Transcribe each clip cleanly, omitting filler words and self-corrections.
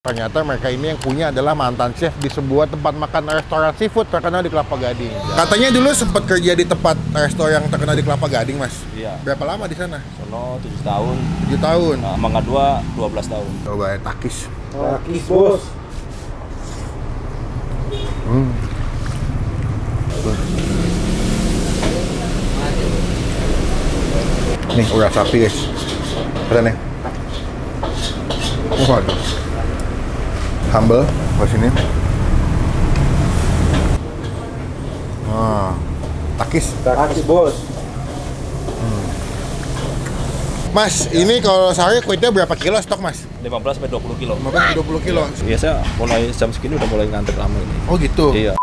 Ternyata mereka ini yang punya adalah mantan chef di sebuah tempat makan restoran seafood terkenal di Kelapa Gading. Katanya dulu sempat kerja di tempat restoran yang terkenal di Kelapa Gading, Mas. Iya. Berapa lama di sana? Sono 7 tahun. 7 tahun. Nah, Mangga 2 12 tahun. Coba ya, takis. Takis, bos. Nih, urat sapi, guys. Ada nih. Waduh. Humble, ke sini. Takis. Takis, bos. Mas, ini kalau sehari kuitnya berapa kilo stok, Mas? 15 sampai 20 kilo. 15-20 kilo. Biasa mulai jam segini udah mulai ngantri lama ini. Oh gitu? Iya.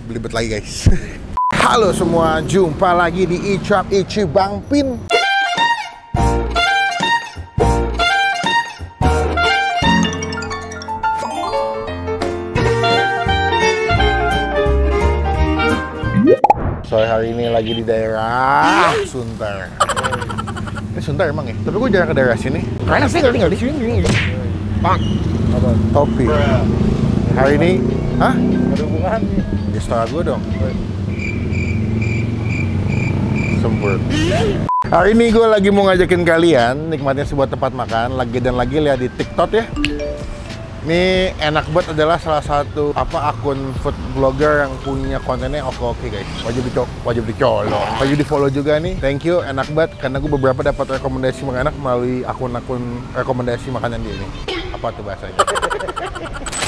Belibet lagi, guys. Halo semua, jumpa lagi di Icap Ici Bang Pin. Sore hari ini lagi di daerah Sunter. Ini Sunter emang ya? Tapi gue jarang ke daerah sini. Karena saya tinggal di sini. Bang, Apa? topi. Hari ini, hah? Ada hubungannya. Ya setara gue dong. Sempur. Hari ini gue lagi mau ngajakin kalian nikmatin sebuah tempat makan lagi lihat di TikTok ya. Ini enak banget, adalah salah satu akun food blogger yang punya kontennya oke guys. Wajib dicolok, wajib di follow juga nih. Thank you, enak banget karena gue beberapa dapat rekomendasi makanan melalui akun-akun rekomendasi makanan dia ini. Apa tuh bahasanya?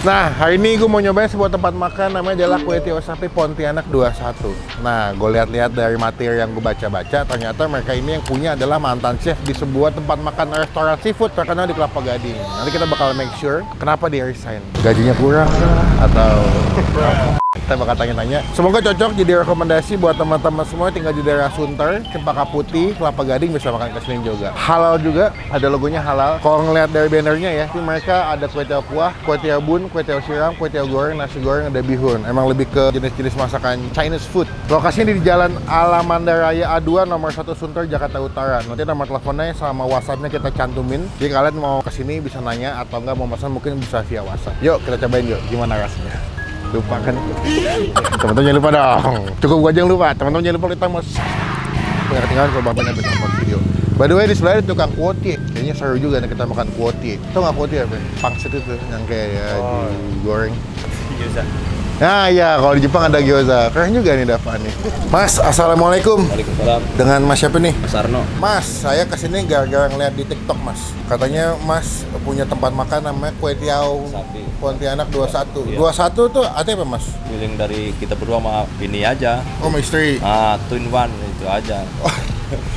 Nah, hari ini gue mau nyobain sebuah tempat makan namanya adalah Kue Tiaw Sapi Pontianak 21. Nah, gue lihat-lihat dari materi yang gue baca-baca, ternyata mereka ini yang punya adalah mantan chef di sebuah tempat makan restoran seafood terkenal di Kelapa Gading. Nanti kita bakal make sure kenapa dia resign. Gajinya kurang atau kita bakal tanya-tanya. Semoga cocok jadi rekomendasi buat teman-teman semua tinggal di daerah Sunter, Cempaka Putih, Kelapa Gading, bisa makan kesini juga. Halal juga, ada logonya halal. Kalau ngeliat dari bannernya ya, ini mereka ada kue tiaw kuah, kue tiaw bun, kue tiaw siram, kue tiaw goreng, nasi goreng, ada bihun. Emang lebih ke jenis-jenis masakan Chinese food. Lokasinya di Jalan Alamanda Raya A2 nomor 1 Sunter, Jakarta Utara. Nanti nomor teleponnya sama WhatsApp-nya kita cantumin. Jadi kalian mau kesini bisa nanya atau nggak mau pesan mungkin bisa via WhatsApp. Yuk kita cobain yuk, gimana rasanya. Lupa kan? Teman-teman jangan lupa dong. Cukup gua aja yang lupa. Teman-teman jangan lupa kita mas. Nggak ketinggalan kalau bapaknya bisa nonton video. By the way, di sebelah ada tukang kuotie. Kayaknya seru juga nih kita makan kuotie. Tau nggak kuotie apa? Pangsit itu yang kayak digoreng. Gyoza. Nah iya, kalau di Jepang ada gyoza. Keren juga nih Dava nih. Mas, assalamualaikum. Waalaikumsalam. Dengan Mas siapa nih? Mas Arno. Mas, saya kesini gara-gara ngeliat di TikTok Mas. Katanya Mas punya tempat makan namanya Kue Tiaw Sapi. Pontianak 21. Iya. 21 tuh artinya apa Mas? Feeling dari kita berdua sama bini aja. Oh, istri. Twin one itu aja.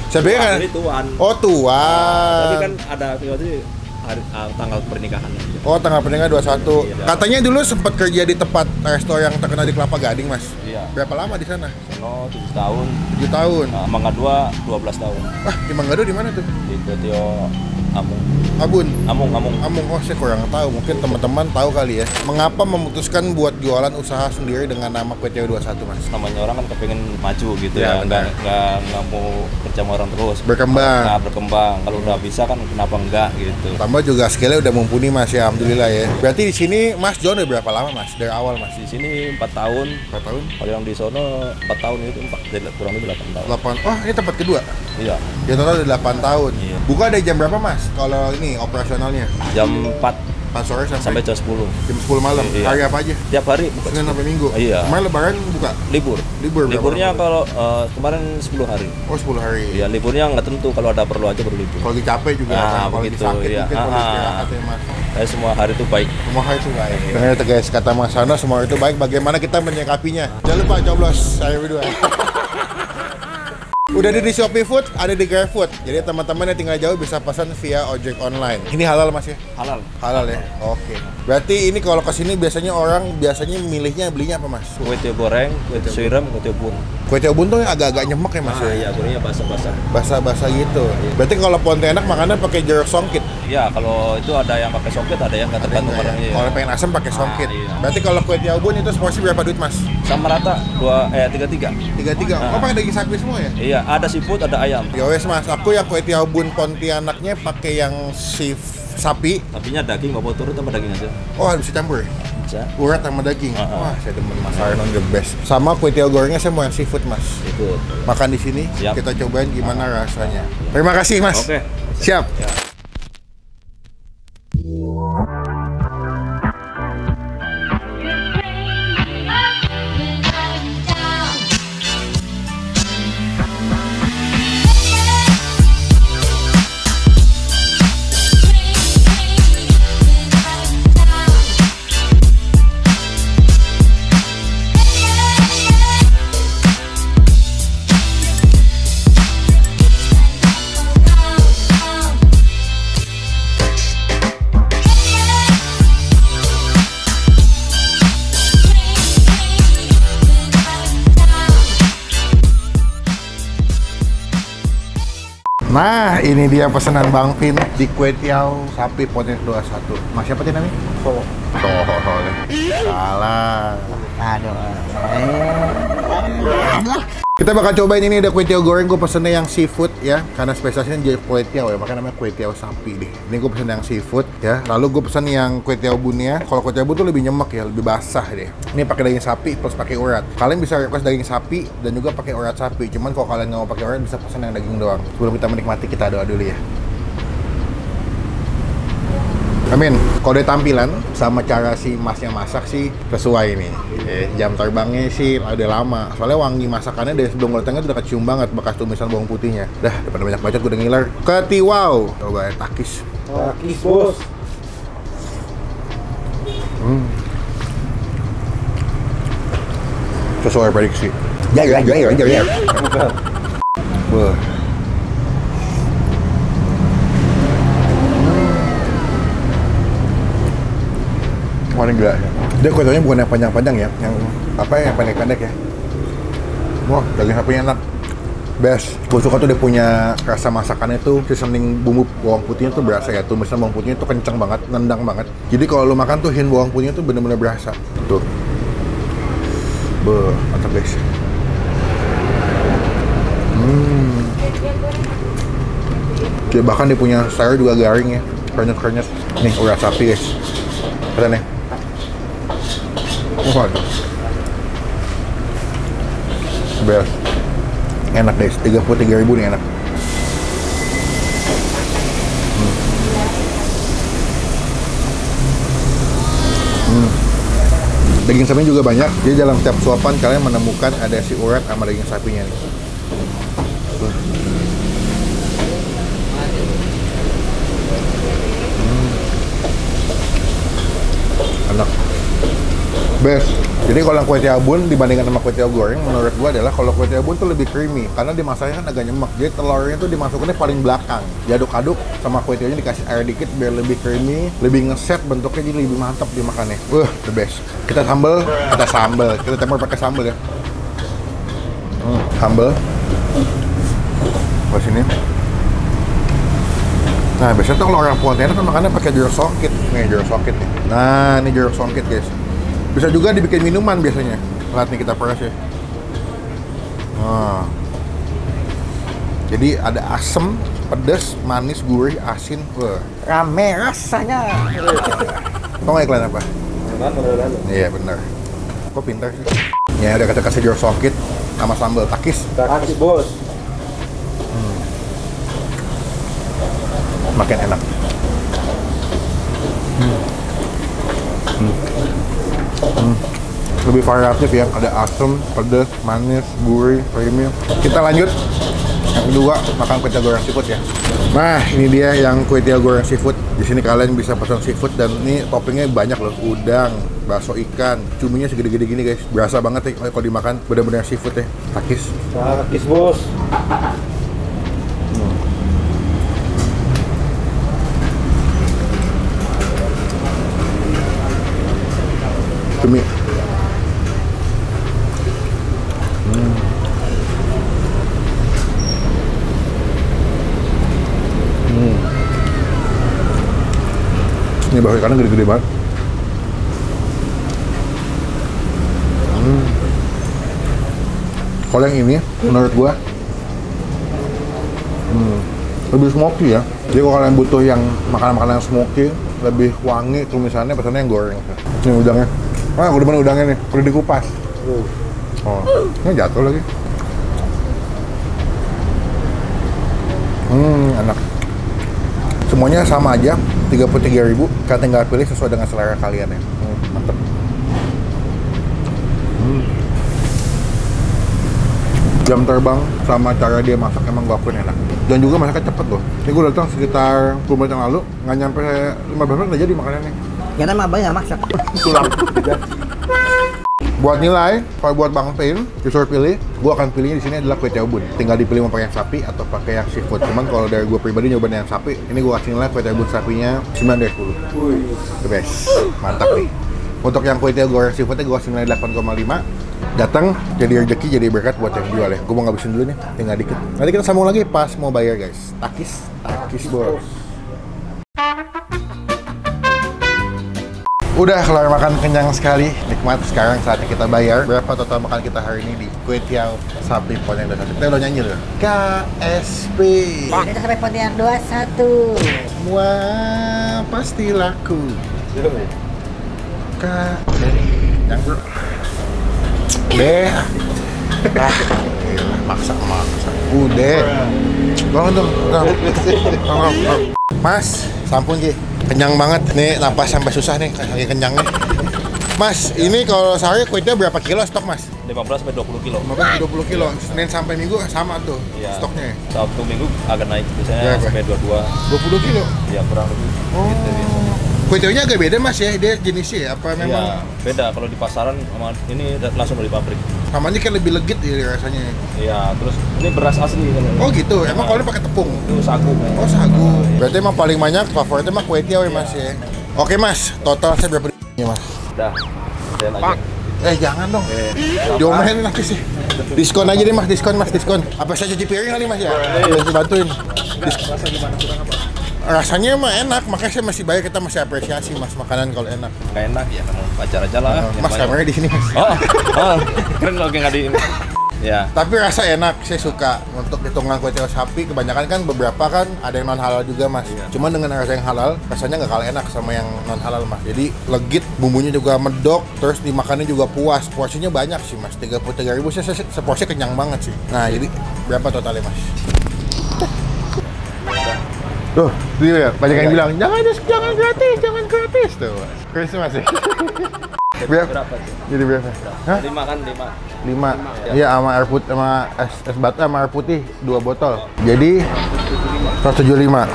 Saya pikir kan? Jadi tuan. Oh, tuan. Tapi kan ada waktu hari, tanggal pernikahan. Oh, tanggal pernikahan 21. Iya. Katanya dulu sempat kerja di tempat restoran yang terkenal di Kelapa Gading, Mas. Iya. Berapa lama di sana? Sono 7 tahun. 7 tahun. Mangga 2 12 tahun. Ah, di Manggado di mana tuh? Di Kue Tiaw Amung. Abun. Amung. Oh, saya kurang tahu. Mungkin teman-teman tahu kali ya. Mengapa memutuskan buat jualan usaha sendiri dengan nama Kue Tiaw 21, Mas? Namanya orang kan kepengen maju gitu Ya, ya, benar. nggak mau kerja sama orang terus. Berkembang. Nah, berkembang. Kalau udah bisa kan kenapa enggak gitu. Tambah juga skillnya udah mumpuni Mas ya, alhamdulillah ya. Berarti di sini Mas John udah berapa lama Mas? Dari awal Mas? Di sini 4 tahun. 4 tahun? Kalau yang di sono 4 tahun itu kurang lebih 8 tahun. 8. Oh, ini tempat kedua. Iya. Ya total udah 8 tahun. Iya. Buka dari jam berapa Mas? Kalau ini operasionalnya? Jam 4 Sore sampai jam 10. jam 10 malam. Iya. Hari apa aja? Tiap hari buka. Senin sampai Minggu. Iya. Kemarin Lebaran buka. Libur. Libur berapa Liburnya lama? kalau kemarin 10 hari. Oh, 10 hari. Iya, liburnya nggak tentu, kalau ada perlu aja baru libur. Kalau lagi capek juga, Nah, kan? Kalau lagi begitu, sakit iya. mungkin kalau istirahat ya Mas. Saya semua hari itu baik. Semua hari itu baik. Dengar itu guys, kata Mas Hano semua itu baik. Bagaimana kita menyikapinya? Jangan lupa coblos saya berdua. Udah ada di Shopee Food, ada di GrabFood. Jadi teman-teman yang tinggal jauh bisa pesan via ojek online. Ini halal Mas ya? Halal. Halal ya? Oke. Berarti ini kalau kesini biasanya orang belinya apa Mas? Kue tiaw goreng, kue tiaw siram, kue tiaw bun. Kue tiaw bun tuh yang agak-agak nyemek ya Mas ya? Iya, gorengnya basah-basah. Basah-basah gitu. Berarti kalau Pontianak makannya pakai jeruk songkit. Ya, kalau itu ada yang pakai songket, ada yang nggak tergantung Ada orangnya. ya? Kalau pengen asam pakai songkit. iya. Berarti kalau kue tiaw bun itu seporsi berapa duit mas? Sama rata 33. 33. Oh pakai daging sapi semua ya? Iya, ada seafood, ada ayam. Ya wes mas, aku yang kue tiaw bun Pontianaknya pakai yang sapi. Tapinya daging, bawa turut apa daging aja? Oh bisa campur ya? Bisa. Urat sama daging. Ah. Wah saya demen mas Arnon the best. Sama kue tiaw gorengnya saya mau yang seafood mas. Itu. Makan di sini, Siap. kita cobain gimana rasanya. Terima kasih mas. Oke. Siap. Ya. Nah, ini dia pesanan Bang Pin di Kue Tiaw Sapi Pontianak 21. Mas siapa tadi namanya? Oh. Salah. Aduh. Kita bakal cobain ini ada kue tiaw goreng, gue pesennya yang seafood ya, karena spesialnya jadi kue tiaw ya, makanya namanya kue tiaw sapi deh. Ini gue pesen yang seafood ya, lalu gue pesen yang kue tiaw bunnya. Kalau kue tiaw bun tuh lebih nyemek ya, lebih basah deh. Ini pakai daging sapi plus pakai urat. Kalian bisa request daging sapi dan juga pakai urat sapi. Cuman kalau kalian nggak mau pakai urat bisa pesen yang daging doang. Sebelum kita menikmati kita doa dulu ya. Amin. Kode tampilan sama cara si masnya masak sih sesuai nih. Jam terbangnya sih udah lama. Soalnya wangi masakannya dari sebelum goreng udah kecium banget bekas tumisan bawang putihnya. Dah, daripada banyak bacot gue udah ngiler. Ketiwau. Coba ya, takis. Takis bos. Sesuai prediksi. Ya. Wah. Warna gila. Dia kuenya bukan yang panjang-panjang ya, yang apa ya, yang pendek-pendek ya. Wah, daging sapinya enak. Best. Gue suka tuh dia punya rasa masakannya tuh, seasoning bumbu bawang putihnya tuh berasa ya. Tumisan bawang putihnya tuh kenceng banget, nendang banget. Jadi kalau lu makan tuh hint bawang putihnya tuh bener-bener berasa. Tuh. Mantap guys. Oke, bahkan dia punya sayur juga garing ya, krenyes-krenyes. Nih, urat sapi guys. Keren ya? Best. Enak guys, 33.000 nih enak. Daging sapinya juga banyak, jadi dalam setiap suapan kalian menemukan ada si urat sama daging sapinya nih. Enak. Best. Jadi kalau yang kue tiaw bun dibandingkan sama kue tiaw goreng, menurut gua adalah kalau kue tiaw bun tuh lebih creamy karena dimasaknya kan agak nyemek. Jadi telurnya tuh dimasukinnya paling belakang. Diaduk-aduk sama kue tiawnya dikasih air dikit biar lebih creamy, lebih ngeset bentuknya jadi lebih mantap dimakannya. The best. Kita sambal. Kita campur pakai sambal ya. Sambal. Ke sini. Nah, biasanya tuh kalau orang Pontianak kan makannya pakai jeruk songkit. Nih, jeruk songkit nih. Nah, ini jeruk songkit, guys. Bisa juga dibikin minuman biasanya. Lihat nih, kita peras ya. Nah. Jadi ada asem, pedas, manis, gurih, asin. Wah, rame rasanya. Tau nggak iklan apa? Iya, bener. Kok pintar sih? Ya, udah kita kasih jeruk songkit sama sambal takis. Takis bos. Makin enak. Lebih variatif ya, ada asam, pedas, manis, gurih, creamy. Kita lanjut yang kedua, makan kue tiaw goreng seafood ya. Nah, ini dia yang kue tiaw goreng seafood. Di sini kalian bisa pesan seafood dan ini toppingnya banyak loh, udang, bakso ikan, cuminya segede-gede gini guys. Berasa banget ya kalau dimakan, benar-benar seafood ya. Takis. Takis bos. Cumi. Ini baru ikannya gede-gede banget. Kalau yang ini, menurut gua lebih smoky ya. Jadi kalau kalian butuh yang makanan-makanan yang smoky, lebih wangi, tumisannya pesannya yang goreng. Ini udangnya. Ah, udah mana udangnya nih? Udah dikupas. Oh, ini jatuh lagi. Enak. Semuanya sama aja, 33.000. Kalian tinggal pilih sesuai dengan selera kalian ya. Mantep. Jam terbang sama cara dia masak emang gue akuin enak. Dan juga masaknya cepet loh. Ini gue datang sekitar 10 menit yang lalu, nggak nyampe 15 menit udah jadi makanannya. Karena mah abang nggak masak. Tulang. Buat nilai, kalau buat Bang Pin, disuruh pilih, gue akan pilihnya di sini adalah kue tiaw bun. Tinggal dipilih mau pakai yang sapi atau pakai yang seafood. Cuman kalau dari gue pribadi nyobain yang sapi, ini gue kasih nilai kue tiaw bun sapinya 9 dari 10. The best. Mantap nih. Untuk yang kue tiaw goreng seafoodnya gue kasih nilai 8,5. Datang jadi rezeki, jadi berkat buat yang jual ya. Gue mau ngabisin dulu nih, tinggal dikit. Nanti kita sambung lagi pas mau bayar guys. Takis bos. Udah kelar makan kenyang sekali, nikmat. Sekarang saatnya kita bayar. Berapa total makan kita hari ini di kue tiaw sapi Pontianak 21? Kita udah nyanyi loh. KSP. Kita sampai Pontianak 21. Semua pasti laku. Yang bro. Deh. Maksa. Udah. Bangun dong. Mas, sampun Ki. Kenyang banget. Nih napas sampai susah nih, lagi kenyang nih. Mas, ini kalau sehari kue tiaw berapa kilo stok Mas? 15 sampai 20 kilo. 15-20 kilo. Senin sampai Minggu sama tuh stoknya. Sabtu Minggu agak naik, biasanya Berapa? sampai 22. 20 kilo? Ya kurang lebih. Gitu, biasanya. Kue tiawnya agak beda Mas ya, dia jenisnya ya? Apa memang? Iya, beda. Kalau di pasaran sama ini langsung dari pabrik. Namanya kan lebih legit ya rasanya. Iya, terus ini beras asli kan. Oh gitu, emang kalau ini pakai tepung? Itu sagu. Oh sagu. Berarti emang paling banyak favoritnya mah kue tiaw ya Mas ya? Oke Mas, total saya berapa ya Mas? Udah. Saya lagi. Jangan dong. Diomelin nanti sih. Diskon aja deh Mas, diskon. Apa saya cuci piring kali Mas ya? Bantuin. Rasa gimana, kurang apa? Rasanya mah enak, makanya saya masih bayar, kita masih apresiasi Mas makanan kalau enak. Nggak enak ya, kamu pacar aja lah. Mas kameranya di sini Mas. Oh, keren kalau nggak di ini. Ya. Tapi rasa enak, saya suka. Untuk hitungan kue tiaw sapi, kebanyakan kan beberapa kan ada yang non halal juga Mas. Iya. Cuman dengan rasa yang halal, rasanya nggak kalah enak sama yang non halal Mas. Jadi legit, bumbunya juga medok, terus dimakannya juga puas. Porsinya banyak sih Mas, 33.000 saya seporsi kenyang banget sih. Nah jadi berapa totalnya Mas? Tuh, dia ya, banyak yang bilang jangan gratis tuh. Christmas ya. Berapa sih? Jadi berapa? Hah? 5 kan, 5. 5. Iya, sama air putih, sama es batu sama air putih 2 botol. Jadi 175.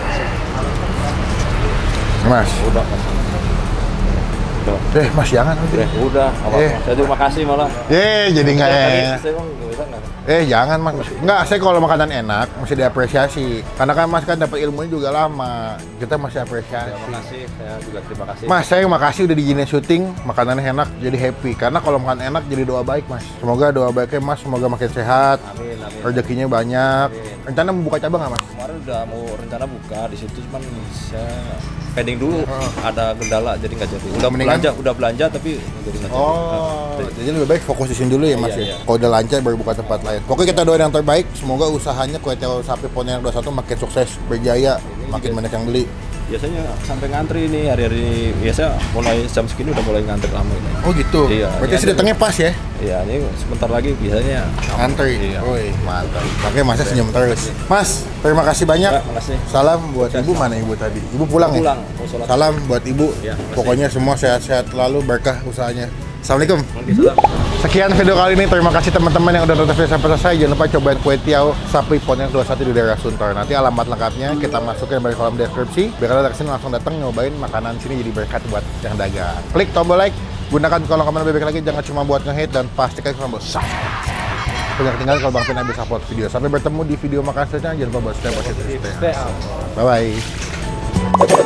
Mas. Udah. Mas jangan udah. Udah, saya terima kasih malah. Jadi nggak enak. Saya emang nggak bisa nggak? Jangan Mas. Nggak, saya kalau makanan enak mesti diapresiasi. Karena kan Mas kan dapat ilmunya juga lama. Kita masih apresiasi. Terima kasih, saya juga terima kasih. Mas, saya makasih udah diizinin syuting, makanannya enak, jadi happy. Karena kalau makan enak jadi doa baik Mas. Semoga doa baiknya Mas, semoga makin sehat. Amin. Rezekinya banyak. Amin. Rencana mau buka cabang nggak Mas? Kemarin udah mau rencana buka di situ, cuman saya pending dulu, ada kendala jadi nggak jadi. Udah belanja tapi jadi nggak jadi. Jadi lebih baik fokus di sini dulu ya Mas Iya, ya. iya. Kalau udah lancar baru buka tempat lain. Pokoknya kita doain yang terbaik. Semoga usahanya kue tiaw sapi Pontianak 21 makin sukses, berjaya, makin banyak yang beli. Biasanya sampai ngantri nih hari-hari, biasa mulai jam segini udah mulai ngantri lama ini. Oh gitu. Iya. Berarti sih datangnya pas ya? Iya, ini sebentar lagi biasanya Antri. Iya. Woi, mantap. Makanya Masnya senyum terus. Mas, terima kasih banyak. Ya, makasih. Salam buat Ibu, mana Ibu tadi? Ibu pulang ya? Pulang. Mau sholat. Salam buat Ibu. Ya, makasih. Pokoknya semua sehat-sehat selalu, berkah usahanya. Assalamualaikum. Salam. Sekian video kali ini. Terima kasih teman-teman yang udah nonton video sampai selesai. Jangan lupa cobain kue tiaw sapi Pontianak 21 di daerah Sunter. Nanti alamat lengkapnya kita masukin di kolom deskripsi. Biar kalian kesini langsung datang nyobain makanan sini, jadi berkat buat yang dagang. Klik tombol like, gunakan kolom komentar bebek lagi. Jangan cuma buat nge-hate dan pastikan tombol subscribe. Jangan ketinggalan kalau Bang Pin habis upload video. Sampai bertemu di video makan selanjutnya. Jangan lupa buat stay positif. Stay out. Bye bye.